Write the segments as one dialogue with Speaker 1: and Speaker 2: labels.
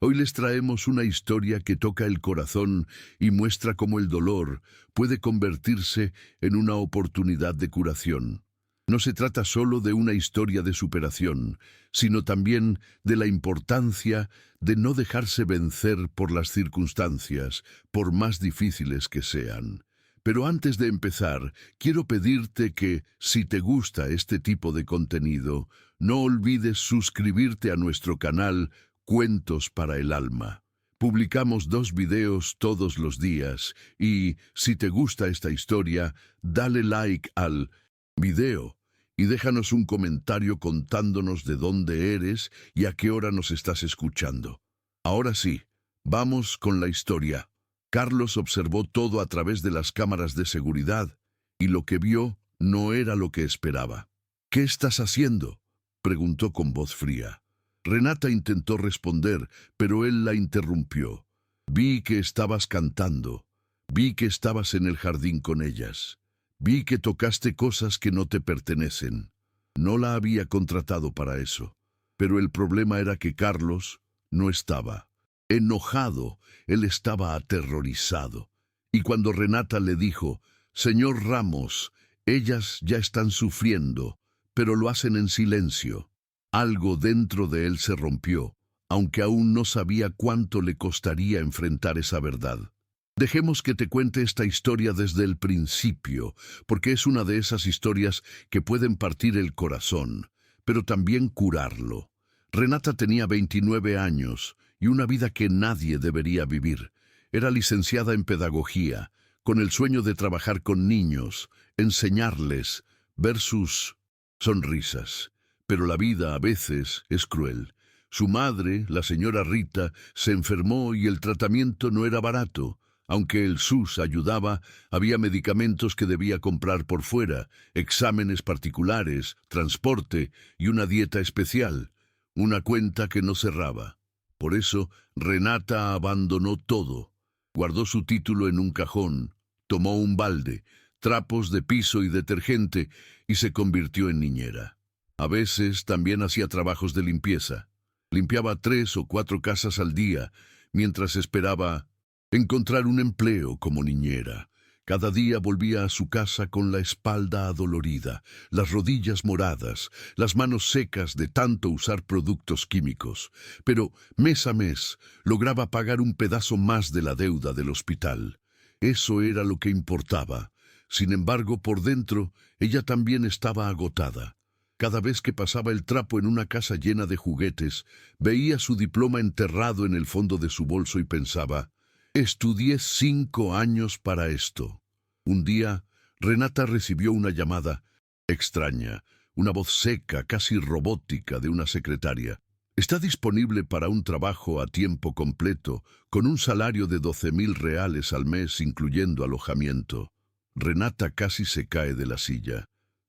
Speaker 1: Hoy les traemos una historia que toca el corazón y muestra cómo el dolor puede convertirse en una oportunidad de curación. No se trata solo de una historia de superación, sino también de la importancia de no dejarse vencer por las circunstancias, por más difíciles que sean. Pero antes de empezar, quiero pedirte que, si te gusta este tipo de contenido, no olvides suscribirte a nuestro canal Cuentos para el Alma. Publicamos 2 videos todos los días y, si te gusta esta historia, dale like al video y déjanos un comentario contándonos de dónde eres y a qué hora nos estás escuchando. Ahora sí, vamos con la historia. Carlos observó todo a través de las cámaras de seguridad y lo que vio no era lo que esperaba. ¿Qué estás haciendo?, preguntó con voz fría. Renata intentó responder, pero él la interrumpió. Vi que estabas cantando. Vi que estabas en el jardín con ellas. Vi que tocaste cosas que no te pertenecen. No la había contratado para eso. Pero el problema era que Carlos no estaba. Enojado, él estaba aterrorizado. Y cuando Renata le dijo, «Señor Ramos, ellas ya están sufriendo, pero lo hacen en silencio», algo dentro de él se rompió, aunque aún no sabía cuánto le costaría enfrentar esa verdad. Dejemos que te cuente esta historia desde el principio, porque es una de esas historias que pueden partir el corazón, pero también curarlo. Renata tenía 29 años y una vida que nadie debería vivir. Era licenciada en pedagogía, con el sueño de trabajar con niños, enseñarles, ver sus sonrisas. Pero la vida a veces es cruel. Su madre, la señora Rita, se enfermó y el tratamiento no era barato. Aunque el SUS ayudaba, había medicamentos que debía comprar por fuera, exámenes particulares, transporte y una dieta especial. Una cuenta que no cerraba. Por eso, Renata abandonó todo. Guardó su título en un cajón, tomó un balde, trapos de piso y detergente y se convirtió en niñera. A veces también hacía trabajos de limpieza. Limpiaba 3 o 4 casas al día, mientras esperaba encontrar un empleo como niñera. Cada día volvía a su casa con la espalda adolorida, las rodillas moradas, las manos secas de tanto usar productos químicos. Pero mes a mes lograba pagar un pedazo más de la deuda del hospital. Eso era lo que importaba. Sin embargo, por dentro, ella también estaba agotada. Cada vez que pasaba el trapo en una casa llena de juguetes, veía su diploma enterrado en el fondo de su bolso y pensaba, «Estudié 5 años para esto». Un día, Renata recibió una llamada extraña, una voz seca, casi robótica de una secretaria. «Está disponible para un trabajo a tiempo completo, con un salario de 12.000 reales al mes, incluyendo alojamiento». Renata casi se cae de la silla.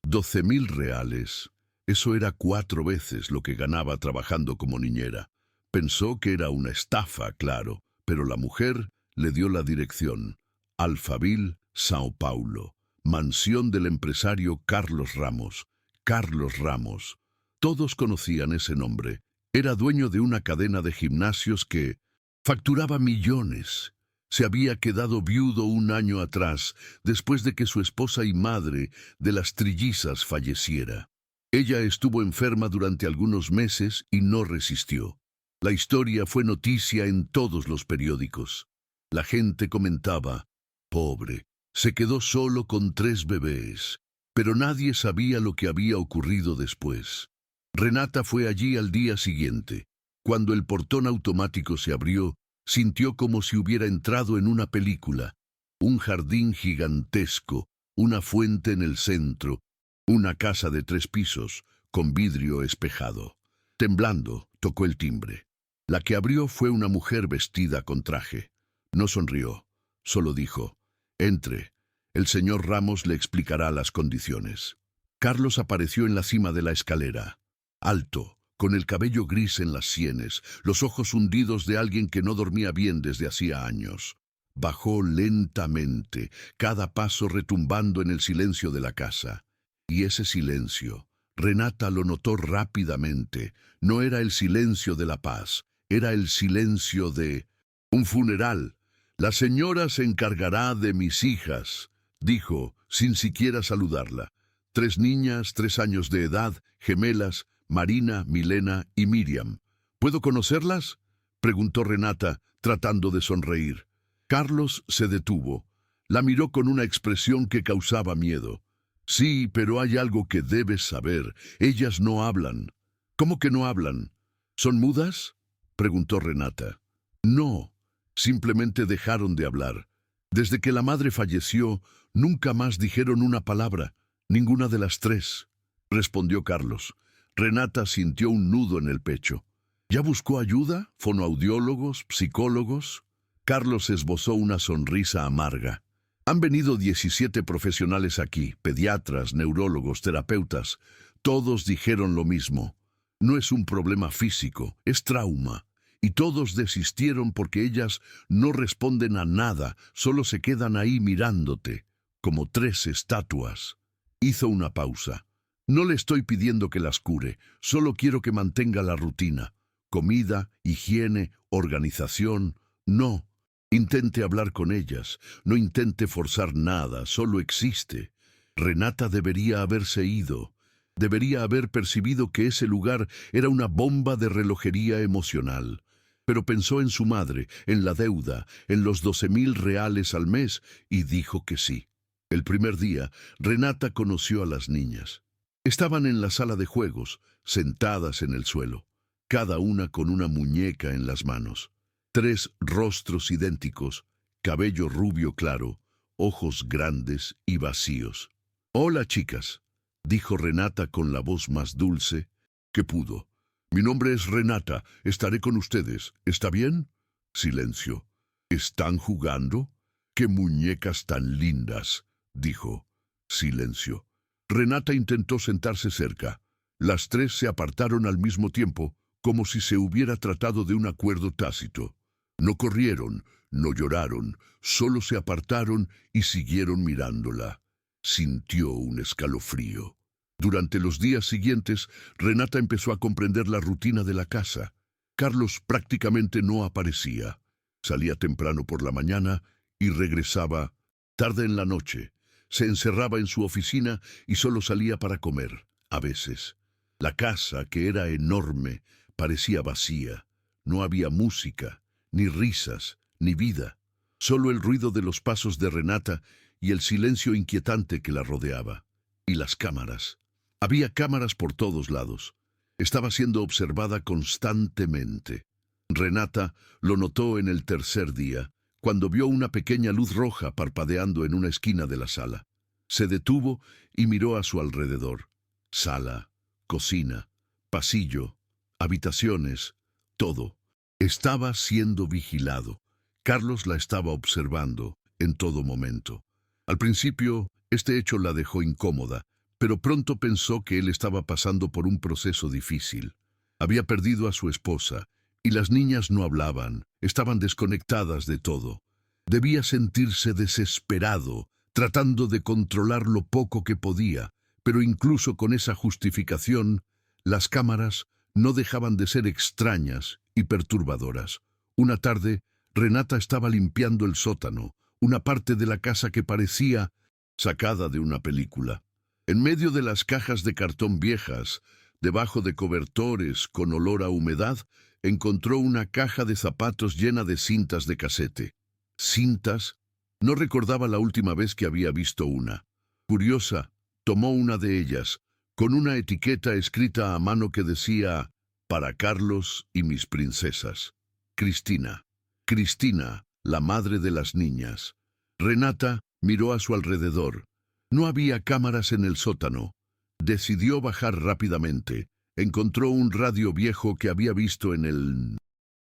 Speaker 1: 12.000 reales. Eso era 4 veces lo que ganaba trabajando como niñera. Pensó que era una estafa, claro, pero la mujer le dio la dirección. Alphaville, Sao Paulo. Mansión del empresario Carlos Ramos. Carlos Ramos. Todos conocían ese nombre. Era dueño de una cadena de gimnasios que facturaba millones. Se había quedado viudo un año atrás, después de que su esposa y madre de las trillizas falleciera. Ella estuvo enferma durante algunos meses y no resistió. La historia fue noticia en todos los periódicos. La gente comentaba, «Pobre, se quedó solo con 3 bebés». Pero nadie sabía lo que había ocurrido después. Renata fue allí al día siguiente. Cuando el portón automático se abrió, sintió como si hubiera entrado en una película. Un jardín gigantesco, una fuente en el centro, una casa de 3 pisos, con vidrio espejado. Temblando, tocó el timbre. La que abrió fue una mujer vestida con traje. No sonrió, solo dijo, «Entre. El señor Ramos le explicará las condiciones». Carlos apareció en la cima de la escalera, alto, con el cabello gris en las sienes, los ojos hundidos de alguien que no dormía bien desde hacía años. Bajó lentamente, cada paso retumbando en el silencio de la casa. Y ese silencio, Renata lo notó rápidamente, no era el silencio de la paz, era el silencio de un funeral. La señora se encargará de mis hijas, dijo, sin siquiera saludarla. 3 niñas, 3 años de edad, gemelas, Marina, Milena y Miriam. ¿Puedo conocerlas?, preguntó Renata, tratando de sonreír. Carlos se detuvo. La miró con una expresión que causaba miedo. Sí, pero hay algo que debes saber. Ellas no hablan. ¿Cómo que no hablan? ¿Son mudas?, preguntó Renata. No, simplemente dejaron de hablar. Desde que la madre falleció, nunca más dijeron una palabra, ninguna de las 3, respondió Carlos. Renata sintió un nudo en el pecho. ¿Ya buscó ayuda? ¿Fonoaudiólogos? ¿Psicólogos? Carlos esbozó una sonrisa amarga. Han venido 17 profesionales aquí, pediatras, neurólogos, terapeutas. Todos dijeron lo mismo. No es un problema físico, es trauma. Y todos desistieron porque ellas no responden a nada, solo se quedan ahí mirándote, como 3 estatuas. Hizo una pausa. No le estoy pidiendo que las cure, solo quiero que mantenga la rutina. Comida, higiene, organización. No. Intente hablar con ellas, no intente forzar nada, solo existe. Renata debería haberse ido. Debería haber percibido que ese lugar era una bomba de relojería emocional. Pero pensó en su madre, en la deuda, en los 12,000 reales al mes, y dijo que sí. El primer día, Renata conoció a las niñas. Estaban en la sala de juegos, sentadas en el suelo, cada una con una muñeca en las manos. 3 rostros idénticos, cabello rubio claro, ojos grandes y vacíos. «Hola, chicas», dijo Renata con la voz más dulce que pudo. «Mi nombre es Renata, estaré con ustedes, ¿está bien?» Silencio. «¿Están jugando? ¡Qué muñecas tan lindas!», dijo. Silencio. Renata intentó sentarse cerca. Las 3 se apartaron al mismo tiempo, como si se hubiera tratado de un acuerdo tácito. No corrieron, no lloraron, solo se apartaron y siguieron mirándola. Sintió un escalofrío. Durante los días siguientes, Renata empezó a comprender la rutina de la casa. Carlos prácticamente no aparecía. Salía temprano por la mañana y regresaba tarde en la noche. Se encerraba en su oficina y solo salía para comer, a veces. La casa, que era enorme, parecía vacía. No había música, ni risas, ni vida. Solo el ruido de los pasos de Renata y el silencio inquietante que la rodeaba. Y las cámaras. Había cámaras por todos lados. Estaba siendo observada constantemente. Renata lo notó en el tercer día, cuando vio una pequeña luz roja parpadeando en una esquina de la sala. Se detuvo y miró a su alrededor. Sala, cocina, pasillo, habitaciones, todo. Estaba siendo vigilado. Carlos la estaba observando en todo momento. Al principio, este hecho la dejó incómoda, pero pronto pensó que él estaba pasando por un proceso difícil. Había perdido a su esposa, y las niñas no hablaban, estaban desconectadas de todo. Debía sentirse desesperado, tratando de controlar lo poco que podía, pero incluso con esa justificación, las cámaras no dejaban de ser extrañas y perturbadoras. Una tarde, Renata estaba limpiando el sótano, una parte de la casa que parecía sacada de una película. En medio de las cajas de cartón viejas, debajo de cobertores con olor a humedad, encontró una caja de zapatos llena de cintas de casete. ¿Cintas? No recordaba la última vez que había visto una. Curiosa, tomó una de ellas, con una etiqueta escrita a mano que decía: «Para Carlos y mis princesas. Cristina». Cristina, la madre de las niñas. Renata miró a su alrededor. No había cámaras en el sótano. Decidió bajar rápidamente. Encontró un radio viejo que había visto en el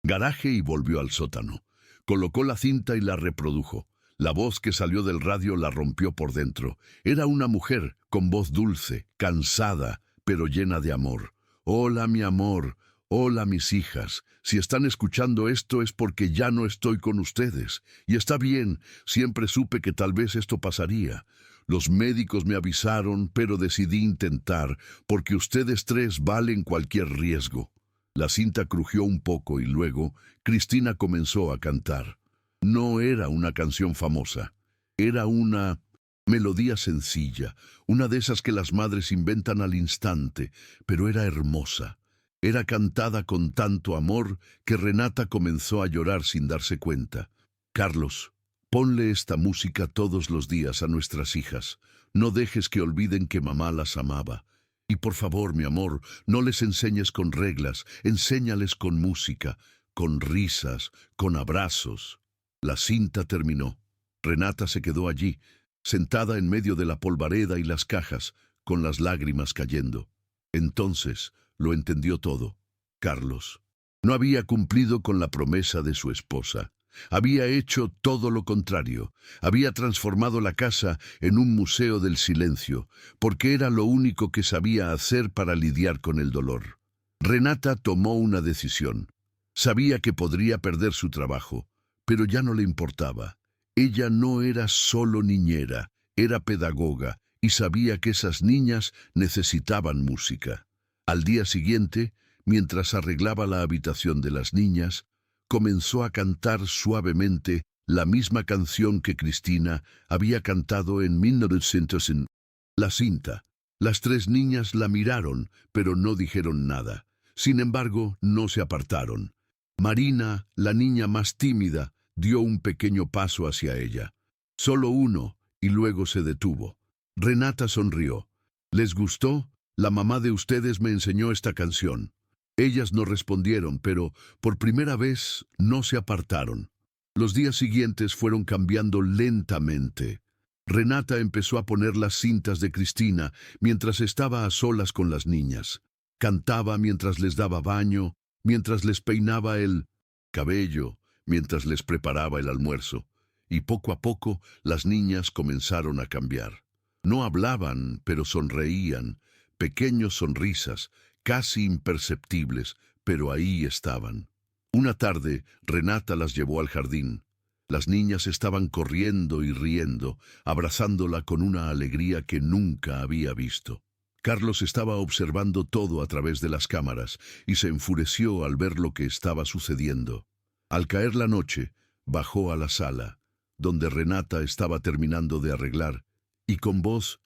Speaker 1: garaje y volvió al sótano. Colocó la cinta y la reprodujo. La voz que salió del radio la rompió por dentro. Era una mujer, con voz dulce, cansada, pero llena de amor. «Hola, mi amor. Hola, mis hijas. Si están escuchando esto es porque ya no estoy con ustedes. Y está bien, siempre supe que tal vez esto pasaría. Los médicos me avisaron, pero decidí intentar, porque ustedes 3 valen cualquier riesgo». La cinta crujió un poco y luego Cristina comenzó a cantar. No era una canción famosa, era una melodía sencilla, una de esas que las madres inventan al instante, pero era hermosa. Era cantada con tanto amor que Renata comenzó a llorar sin darse cuenta. Carlos, ponle esta música todos los días a nuestras hijas. No dejes que olviden que mamá las amaba. Y por favor, mi amor, no les enseñes con reglas, enséñales con música, con risas, con abrazos. La cinta terminó. Renata se quedó allí, sentada en medio de la polvareda y las cajas, con las lágrimas cayendo. Entonces lo entendió todo. Carlos no había cumplido con la promesa de su esposa. Había hecho todo lo contrario. Había transformado la casa en un museo del silencio, porque era lo único que sabía hacer para lidiar con el dolor. Renata tomó una decisión. Sabía que podría perder su trabajo, pero ya no le importaba. Ella no era solo niñera, era pedagoga y sabía que esas niñas necesitaban música. Al día siguiente, mientras arreglaba la habitación de las niñas, comenzó a cantar suavemente la misma canción que Cristina había cantado en 1900 en la cinta. Las tres niñas la miraron, pero no dijeron nada. Sin embargo, no se apartaron. Marina, la niña más tímida, dio un pequeño paso hacia ella. Solo uno, y luego se detuvo. Renata sonrió. ¿Les gustó? La mamá de ustedes me enseñó esta canción. Ellas no respondieron, pero por primera vez no se apartaron. Los días siguientes fueron cambiando lentamente. Renata empezó a poner las cintas de Cristina mientras estaba a solas con las niñas. Cantaba mientras les daba baño, mientras les peinaba el cabello, mientras les preparaba el almuerzo. Y poco a poco las niñas comenzaron a cambiar. No hablaban, pero sonreían, pequeñas sonrisas, casi imperceptibles, pero ahí estaban. Una tarde, Renata las llevó al jardín. Las niñas estaban corriendo y riendo, abrazándola con una alegría que nunca había visto. Carlos estaba observando todo a través de las cámaras y se enfureció al ver lo que estaba sucediendo. Al caer la noche, bajó a la sala, donde Renata estaba terminando de arreglar, y con voz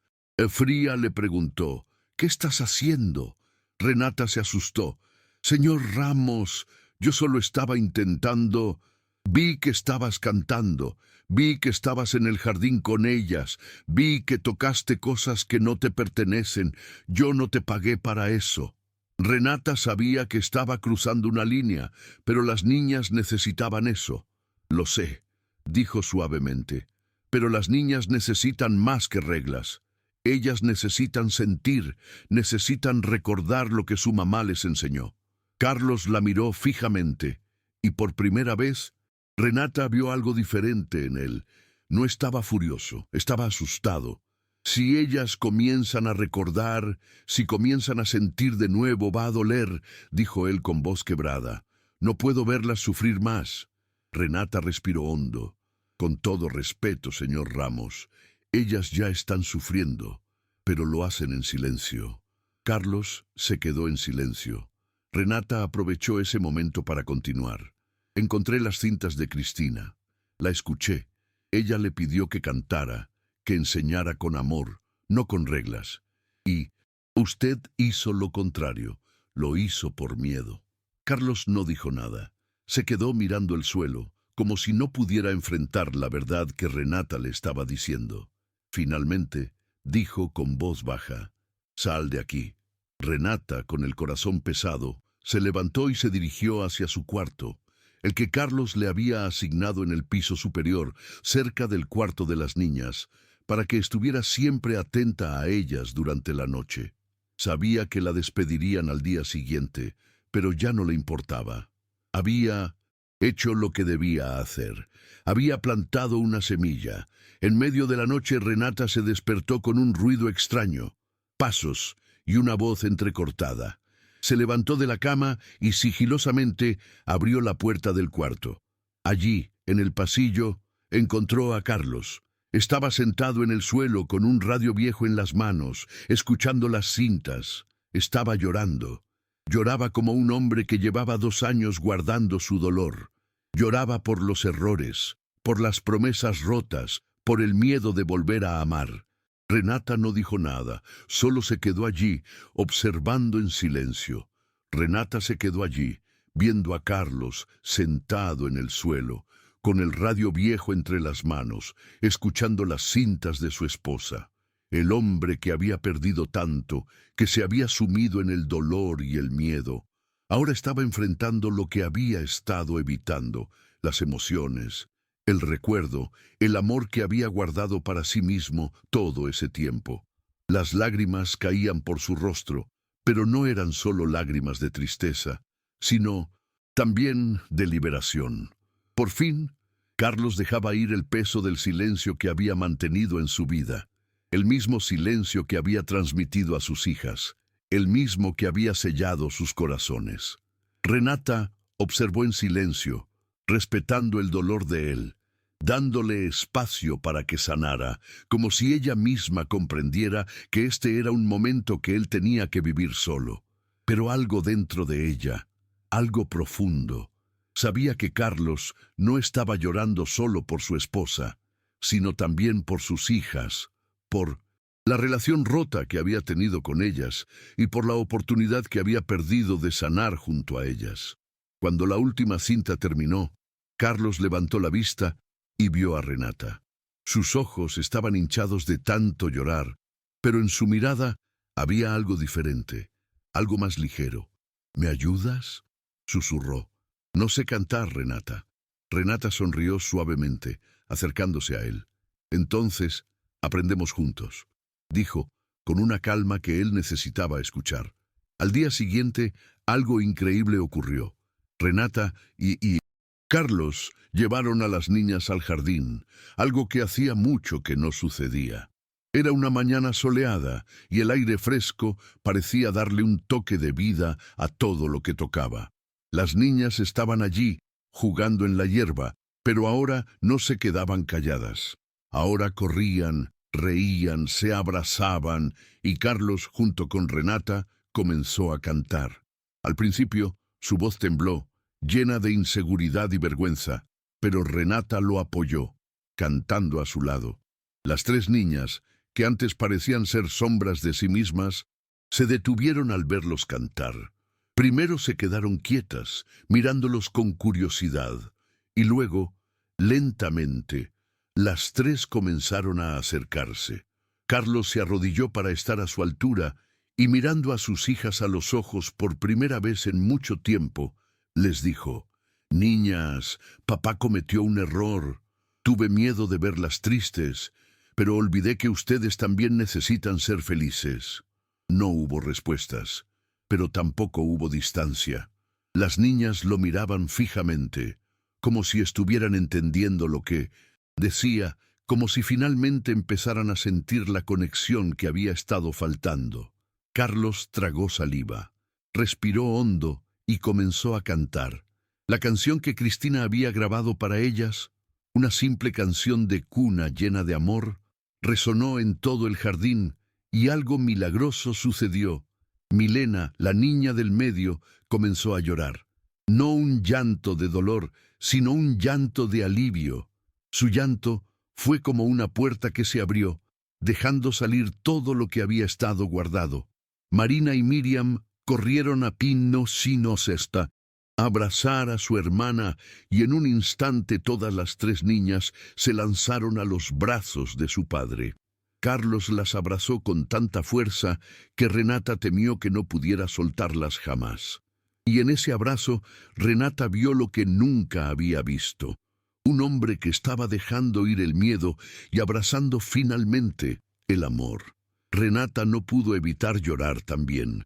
Speaker 1: fría le preguntó: «¿Qué estás haciendo?». Renata se asustó. «Señor Ramos, yo solo estaba intentando...». «Vi que estabas cantando, vi que estabas en el jardín con ellas, vi que tocaste cosas que no te pertenecen, yo no te pagué para eso». Renata sabía que estaba cruzando una línea, pero las niñas necesitaban eso. «Lo sé», dijo suavemente, «pero las niñas necesitan más que reglas. Ellas necesitan sentir, necesitan recordar lo que su mamá les enseñó». Carlos la miró fijamente, y por primera vez, Renata vio algo diferente en él. No estaba furioso, estaba asustado. Si ellas comienzan a recordar, si comienzan a sentir de nuevo, va a doler, dijo él con voz quebrada. No puedo verlas sufrir más. Renata respiró hondo. Con todo respeto, señor Ramos, ellas ya están sufriendo, pero lo hacen en silencio. Carlos se quedó en silencio. Renata aprovechó ese momento para continuar. Encontré las cintas de Cristina. La escuché. Ella le pidió que cantara, que enseñara con amor, no con reglas. Y usted hizo lo contrario, lo hizo por miedo. Carlos no dijo nada. Se quedó mirando el suelo, como si no pudiera enfrentar la verdad que Renata le estaba diciendo. Finalmente, dijo con voz baja: «Sal de aquí». Renata, con el corazón pesado, se levantó y se dirigió hacia su cuarto, el que Carlos le había asignado en el piso superior, cerca del cuarto de las niñas, para que estuviera siempre atenta a ellas durante la noche. Sabía que la despedirían al día siguiente, pero ya no le importaba. Había hecho lo que debía hacer. Había plantado una semilla. En medio de la noche Renata se despertó con un ruido extraño, pasos y una voz entrecortada. Se levantó de la cama y sigilosamente abrió la puerta del cuarto. Allí, en el pasillo, encontró a Carlos. Estaba sentado en el suelo con un radio viejo en las manos, escuchando las cintas. Estaba llorando. Lloraba como un hombre que llevaba 2 años guardando su dolor. Lloraba por los errores, por las promesas rotas, por el miedo de volver a amar. Renata no dijo nada, solo se quedó allí, observando en silencio. Renata se quedó allí, viendo a Carlos sentado en el suelo, con el radio viejo entre las manos, escuchando las cintas de su esposa. El hombre que había perdido tanto, que se había sumido en el dolor y el miedo, ahora estaba enfrentando lo que había estado evitando, las emociones, el recuerdo, el amor que había guardado para sí mismo todo ese tiempo. Las lágrimas caían por su rostro, pero no eran solo lágrimas de tristeza, sino también de liberación. Por fin, Carlos dejaba ir el peso del silencio que había mantenido en su vida, el mismo silencio que había transmitido a sus hijas, el mismo que había sellado sus corazones. Renata observó en silencio, respetando el dolor de él, dándole espacio para que sanara, como si ella misma comprendiera que este era un momento que él tenía que vivir solo. Pero algo dentro de ella, algo profundo, sabía que Carlos no estaba llorando solo por su esposa, sino también por sus hijas, por la relación rota que había tenido con ellas y por la oportunidad que había perdido de sanar junto a ellas. Cuando la última cinta terminó, Carlos levantó la vista y vio a Renata. Sus ojos estaban hinchados de tanto llorar, pero en su mirada había algo diferente, algo más ligero. ¿Me ayudas?, susurró. No sé cantar, Renata. Renata sonrió suavemente, acercándose a él. Entonces, aprendemos juntos, dijo, con una calma que él necesitaba escuchar. Al día siguiente, algo increíble ocurrió. Renata y Carlos llevaron a las niñas al jardín, algo que hacía mucho que no sucedía. Era una mañana soleada y el aire fresco parecía darle un toque de vida a todo lo que tocaba. Las niñas estaban allí, jugando en la hierba, pero ahora no se quedaban calladas. Ahora corrían, reían, se abrazaban y Carlos, junto con Renata, comenzó a cantar. Al principio, su voz tembló, llena de inseguridad y vergüenza, pero Renata lo apoyó, cantando a su lado. Las 3 niñas, que antes parecían ser sombras de sí mismas, se detuvieron al verlos cantar. Primero se quedaron quietas, mirándolos con curiosidad, y luego, lentamente, las 3 comenzaron a acercarse. Carlos se arrodilló para estar a su altura y mirando a sus hijas a los ojos por primera vez en mucho tiempo, les dijo: «Niñas, papá cometió un error. Tuve miedo de verlas tristes, pero olvidé que ustedes también necesitan ser felices». No hubo respuestas, pero tampoco hubo distancia. Las niñas lo miraban fijamente, como si estuvieran entendiendo lo que decía, como si finalmente empezaran a sentir la conexión que había estado faltando. Carlos tragó saliva, respiró hondo y comenzó a cantar. La canción que Cristina había grabado para ellas, una simple canción de cuna llena de amor, resonó en todo el jardín y algo milagroso sucedió. Milena, la niña del medio, comenzó a llorar. No un llanto de dolor, sino un llanto de alivio. Su llanto fue como una puerta que se abrió, dejando salir todo lo que había estado guardado. Marina y Miriam corrieron a Pino Sino Cesta, a abrazar a su hermana, y en un instante todas las 3 niñas se lanzaron a los brazos de su padre. Carlos las abrazó con tanta fuerza que Renata temió que no pudiera soltarlas jamás. Y en ese abrazo, Renata vio lo que nunca había visto. Un hombre que estaba dejando ir el miedo y abrazando finalmente el amor. Renata no pudo evitar llorar también.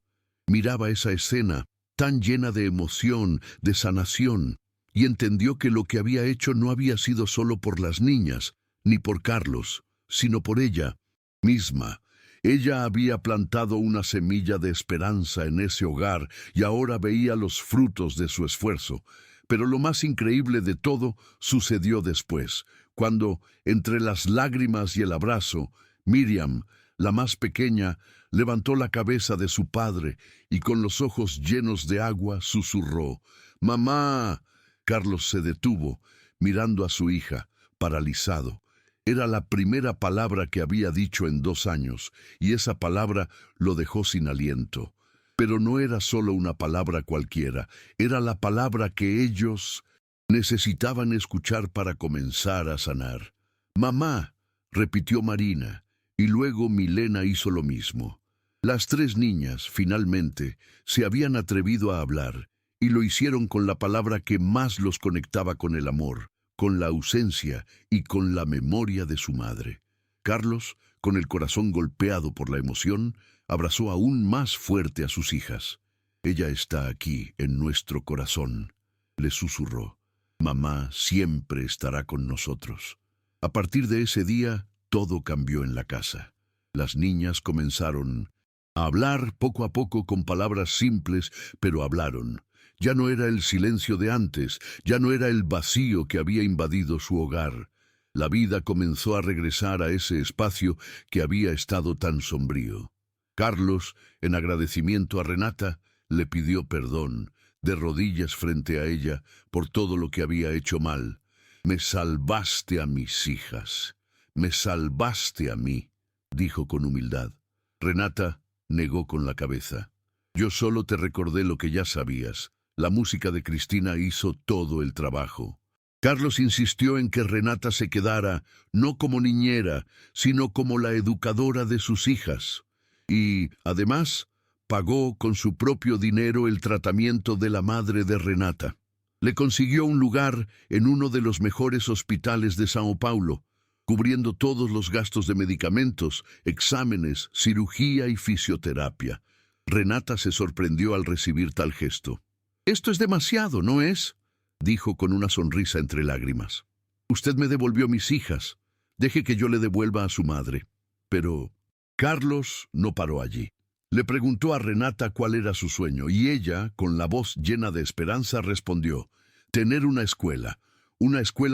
Speaker 1: Miraba esa escena, tan llena de emoción, de sanación, y entendió que lo que había hecho no había sido solo por las niñas, ni por Carlos, sino por ella misma. Ella había plantado una semilla de esperanza en ese hogar y ahora veía los frutos de su esfuerzo. Pero lo más increíble de todo sucedió después, cuando, entre las lágrimas y el abrazo, Miriam, La más pequeña levantó la cabeza de su padre y con los ojos llenos de agua susurró: «¡Mamá!». Carlos se detuvo, mirando a su hija, paralizado. Era la primera palabra que había dicho en 2 años, y esa palabra lo dejó sin aliento. Pero no era solo una palabra cualquiera, era la palabra que ellos necesitaban escuchar para comenzar a sanar. «Mamá», repitió Marina, y luego Milena hizo lo mismo. Las 3 niñas, finalmente, se habían atrevido a hablar, y lo hicieron con la palabra que más los conectaba con el amor, con la ausencia y con la memoria de su madre. Carlos, con el corazón golpeado por la emoción, abrazó aún más fuerte a sus hijas. «Ella está aquí, en nuestro corazón», le susurró. «Mamá siempre estará con nosotros». A partir de ese día, todo cambió en la casa. Las niñas comenzaron a hablar poco a poco con palabras simples, pero hablaron. Ya no era el silencio de antes, ya no era el vacío que había invadido su hogar. La vida comenzó a regresar a ese espacio que había estado tan sombrío. Carlos, en agradecimiento a Renata, le pidió perdón, de rodillas frente a ella, por todo lo que había hecho mal. «Me salvaste a mis hijas, me salvaste a mí», dijo con humildad. Renata negó con la cabeza. «Yo solo te recordé lo que ya sabías. La música de Cristina hizo todo el trabajo». Carlos insistió en que Renata se quedara, no como niñera, sino como la educadora de sus hijas. Y, además, pagó con su propio dinero el tratamiento de la madre de Renata. Le consiguió un lugar en uno de los mejores hospitales de São Paulo, cubriendo todos los gastos de medicamentos, exámenes, cirugía y fisioterapia. Renata se sorprendió al recibir tal gesto. «Esto es demasiado, ¿no es?», dijo con una sonrisa entre lágrimas. «Usted me devolvió mis hijas. Deje que yo le devuelva a su madre». Pero Carlos no paró allí. Le preguntó a Renata cuál era su sueño, y ella, con la voz llena de esperanza, respondió: «Tener una escuela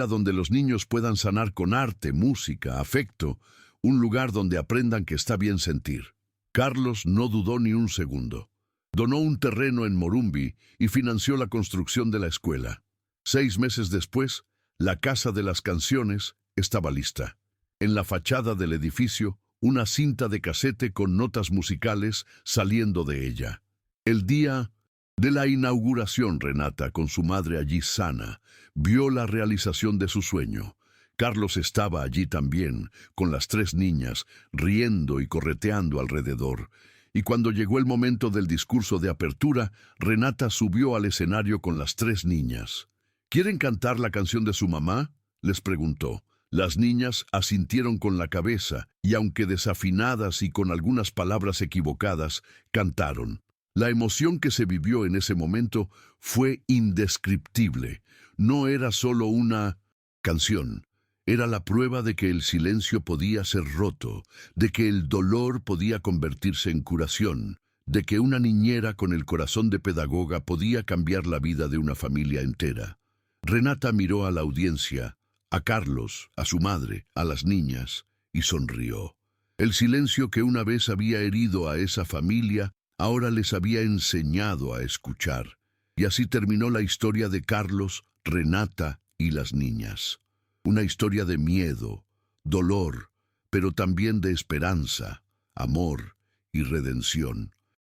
Speaker 1: donde los niños puedan sanar con arte, música, afecto, un lugar donde aprendan que está bien sentir». Carlos no dudó ni un segundo. Donó un terreno en Morumbi y financió la construcción de la escuela. 6 meses después, la Casa de las Canciones estaba lista. En la fachada del edificio, una cinta de casete con notas musicales saliendo de ella. El día de la inauguración, Renata, con su madre allí sana, vio la realización de su sueño. Carlos estaba allí también, con las 3 niñas, riendo y correteando alrededor. Y cuando llegó el momento del discurso de apertura, Renata subió al escenario con las 3 niñas. «¿Quieren cantar la canción de su mamá?», les preguntó. Las niñas asintieron con la cabeza y, aunque desafinadas y con algunas palabras equivocadas, cantaron. La emoción que se vivió en ese momento fue indescriptible. No era solo una canción. Era la prueba de que el silencio podía ser roto, de que el dolor podía convertirse en curación, de que una niñera con el corazón de pedagoga podía cambiar la vida de una familia entera. Renata miró a la audiencia, a Carlos, a su madre, a las niñas, y sonrió. El silencio que una vez había herido a esa familia, ahora les había enseñado a escuchar. Y así terminó la historia de Carlos, Renata y las niñas. Una historia de miedo, dolor, pero también de esperanza, amor y redención.